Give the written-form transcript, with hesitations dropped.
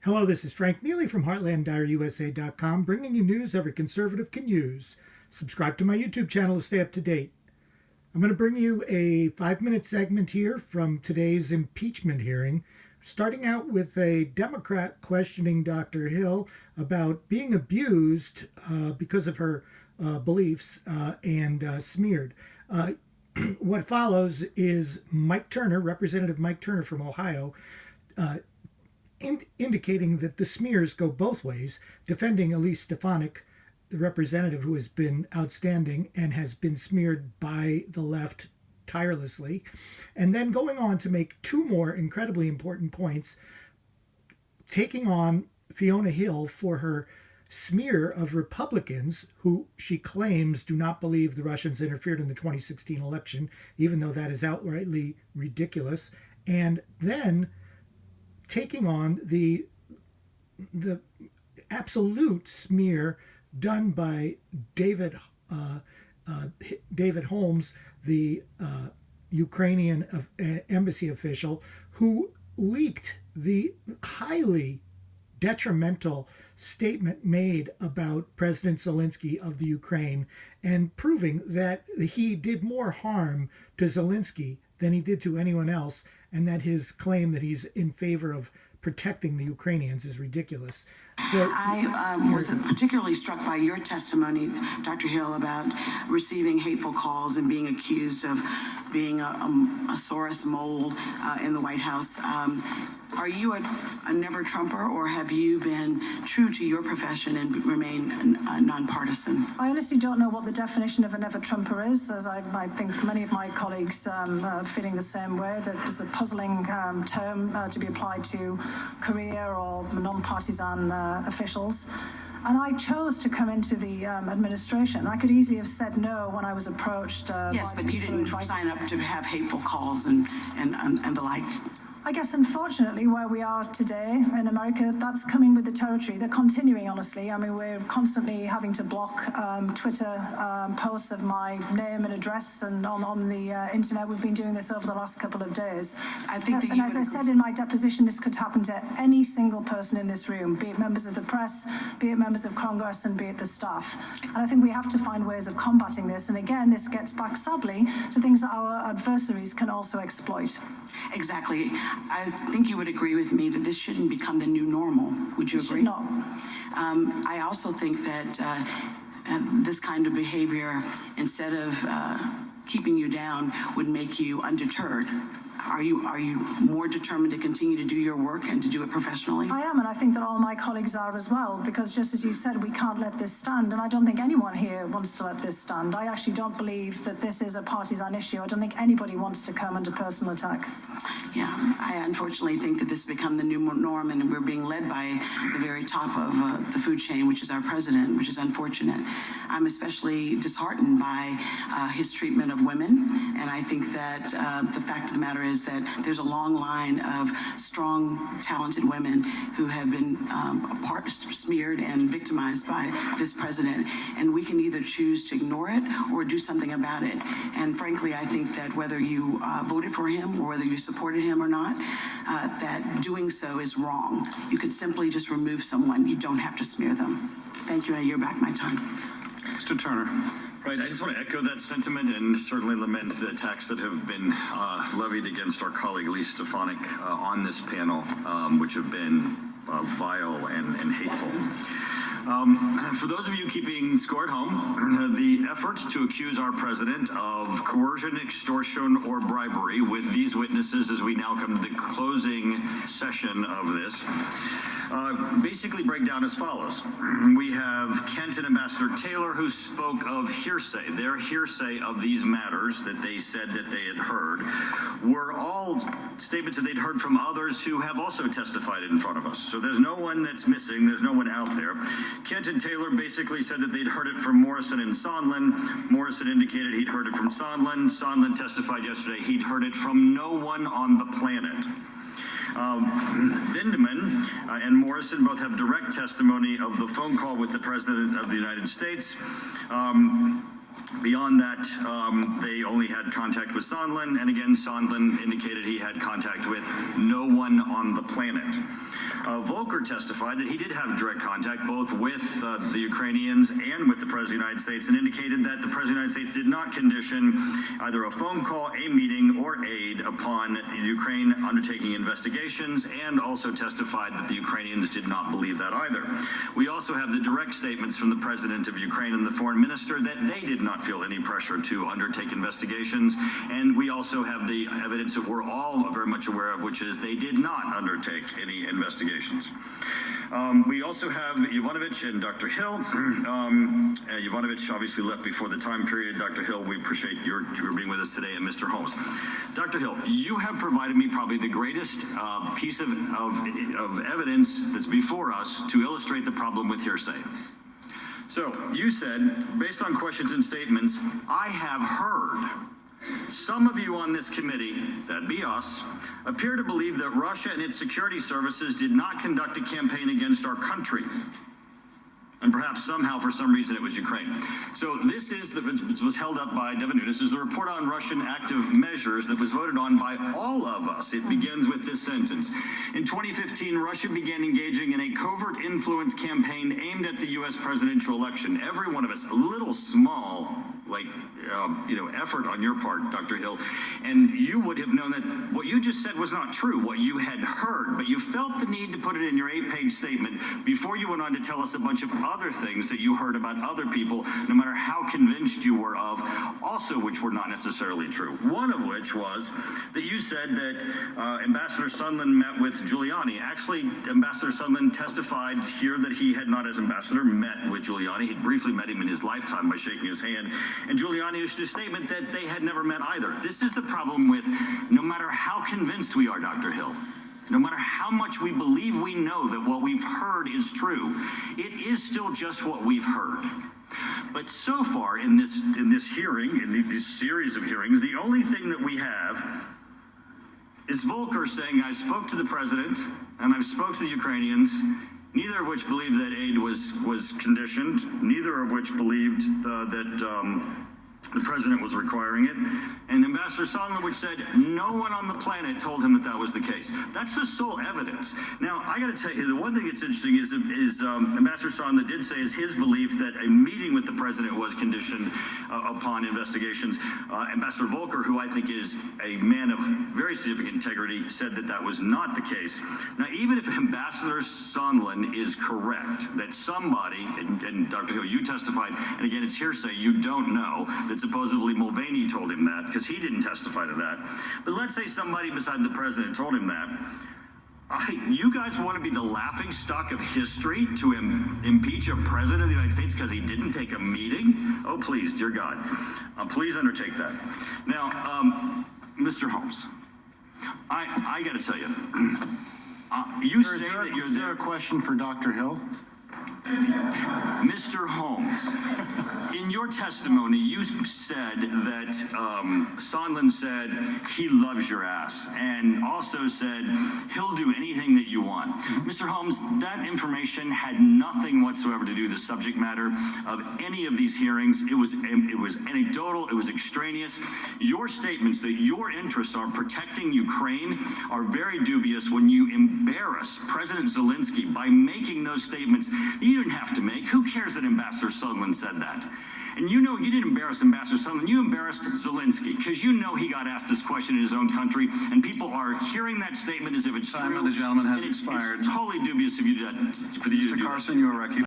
Hello, this is Frank Neely from HeartlandDiaryUSA.com, bringing you news every conservative can use. Subscribe to my YouTube channel to stay up to date. I'm going to bring you a 5-minute segment here from today's impeachment hearing, starting out with a Democrat questioning Dr. Hill about being abused because of her beliefs and smeared. What follows is Mike Turner, Representative Mike Turner from Ohio, indicating that the smears go both ways, defending Elise Stefanik, the representative who has been outstanding and has been smeared by the left tirelessly, and then going on to make two more incredibly important points, taking on Fiona Hill for her smear of Republicans who she claims do not believe the Russians interfered in the 2016 election, even though that is outrightly ridiculous, and then taking on the absolute smear done by David Holmes, the Ukrainian embassy official, who leaked the highly detrimental statement made about President Zelensky of the Ukraine, and proving that he did more harm to Zelensky than he did to anyone else, and that his claim that he's in favor of protecting the Ukrainians is ridiculous. So I was particularly struck by your testimony, Dr. Hill, about receiving hateful calls and being accused of being a Soros mole in the White House. Are you a never-Trumper, or have you been true to your profession and remain nonpartisan? I honestly don't know what the definition of a never-Trumper is, as I think many of my colleagues are feeling the same way, that it's a puzzling term to be applied to career or non-partisan officials. And I chose to come into the administration. I could easily have said no when I was approached. Yes, but you didn't sign up to have hateful calls and the like. I guess, unfortunately, where we are today in America, that's coming with the territory. They're continuing, honestly. I mean, we're constantly having to block Twitter posts of my name and address, and on the internet. We've been doing this over the last couple of days. I think that and as I said in my deposition, this could happen to any single person in this room, be it members of the press, be it members of Congress, and be it the staff. And I think we have to find ways of combating this. And again, this gets back, sadly, to things that our adversaries can also exploit. Exactly. I think you would agree with me that this shouldn't become the new normal. Would you agree? Should not. I also think that this kind of behavior, instead of keeping you down, would make you undeterred. Are you more determined to continue to do your work and to do it professionally? I am, and I think that all my colleagues are as well, because just as you said, we can't let this stand, and I don't think anyone here wants to let this stand. I actually don't believe that this is a partisan issue. I don't think anybody wants to come under personal attack. Yeah, I unfortunately think that this has become the new norm, and we're being led by the very top of the food chain, which is our president, which is unfortunate. I'm especially disheartened by his treatment of women, and I think that the fact of the matter is that there's a long line of strong, talented women who have been smeared and victimized by this president, and we can either choose to ignore it or do something about it. And frankly, I think that whether you voted for him or whether you supported him or not, that doing so is wrong. You could simply just remove someone. You don't have to smear them. Thank you, and I yield back my time. Mr. Turner. Right, I just want to echo that sentiment and certainly lament the attacks that have been levied against our colleague Elise Stefanik on this panel, which have been vile and hateful. For those of you keeping score at home, the effort to accuse our president of coercion, extortion, or bribery with these witnesses as we now come to the closing session of this basically break down as follows. We have Kent and Ambassador Taylor, who spoke of hearsay. Their hearsay of these matters that they said that they had heard were all statements that they'd heard from others who have also testified in front of us. So there's no one that's missing. There's no one out there. Kent and Taylor basically said that they'd heard it from Morrison and Sondland. Morrison indicated he'd heard it from Sondland. Sondland testified yesterday he'd heard it from no one on the planet. Vindeman and Morrison both have direct testimony of the phone call with the President of the United States. Beyond that, they only had contact with Sondland, and again, Sondland indicated he had contact with no one on the planet. Volker testified that he did have direct contact both with the Ukrainians and with the President of the United States, and indicated that the President of the United States did not condition either a phone call, a meeting, or aid upon Ukraine undertaking investigations, and also testified that the Ukrainians did not believe that either. We also have the direct statements from the President of Ukraine and the Foreign Minister that they did not feel any pressure to undertake investigations, and we also have the evidence that we're all very much aware of, which is they did not undertake any investigations. We also have Yovanovitch and Dr. Hill. Yovanovitch obviously left before the time period. Dr. Hill, we appreciate your being with us today, and Mr. Holmes. Dr. Hill, you have provided me probably the greatest piece of evidence that's before us to illustrate the problem with hearsay. So you said, based on questions and statements, I have heard some of you on this committee, that'd be us, appear to believe that Russia and its security services did not conduct a campaign against our country. And perhaps somehow, for some reason, it was Ukraine. So this is was held up by Devin Nunes. This is the report on Russian active measures that was voted on by all of us. It begins with this sentence. In 2015, Russia began engaging in a covert influence campaign aimed at the U.S. presidential election. Every one of us, a little small, effort on your part, Dr. Hill, and you would have known that what you just said was not true, what you had heard, but you felt the need to put it in your 8-page statement before you went on to tell us a bunch of other things that you heard about other people, no matter how convinced you were of, also which were not necessarily true. One of which was that you said that Ambassador Sondland met with Giuliani. Actually, Ambassador Sondland testified here that he had not, as ambassador, met with Giuliani. He briefly met him in his lifetime by shaking his hand. And Giuliani issued a statement that they had never met either. This is the problem with no matter how convinced we are, Dr. Hill, no matter how much we believe we know that what we've heard is true, it is still just what we've heard. But so far in this hearing, in this series of hearings, the only thing that we have is Volker saying, I spoke to the president and I've spoke to the Ukrainians, neither of which believed that aid was conditioned, neither of which believed that the president was requiring it, and Ambassador Sondland, which said no one on the planet told him that that was the case. That's the sole evidence. Now, I got to tell you, the one thing that's interesting is Ambassador Sondland did say is his belief that a meeting with the president was conditioned upon investigations. Ambassador Volker, who I think is a man of very significant integrity, said that that was not the case. Now, even if Ambassador Sondland is correct, that somebody, and Dr. Hill, you testified, and again, it's hearsay, you don't know, that supposedly Mulvaney told him that, because he didn't testify to that. But let's say somebody beside the president told him that. You guys want to be the laughing stock of history to impeach a president of the United States because he didn't take a meeting? Oh, please, dear God. Please undertake that. Now, Mr. Holmes, I got to tell you, you say that you're... Is there a question for Dr. Hill? Mr. Holmes, in your testimony, you said that Sondland said he loves your ass, and also said he'll do anything that you want. Mr. Holmes, that information had nothing whatsoever to do with the subject matter of any of these hearings. It was anecdotal. It was extraneous. Your statements that your interests are protecting Ukraine are very dubious when you embarrass President Zelensky by making those statements that you didn't have to make. Who cares that Ambassador Sondland said that? And you know you didn't embarrass Ambassador Sondland, you embarrassed Zelensky, because you know he got asked this question in his own country, and people are hearing that statement as if it's true. Time of the gentleman has expired. It's totally dubious of you to, for you to do that. Mr. Carson, you are recognized.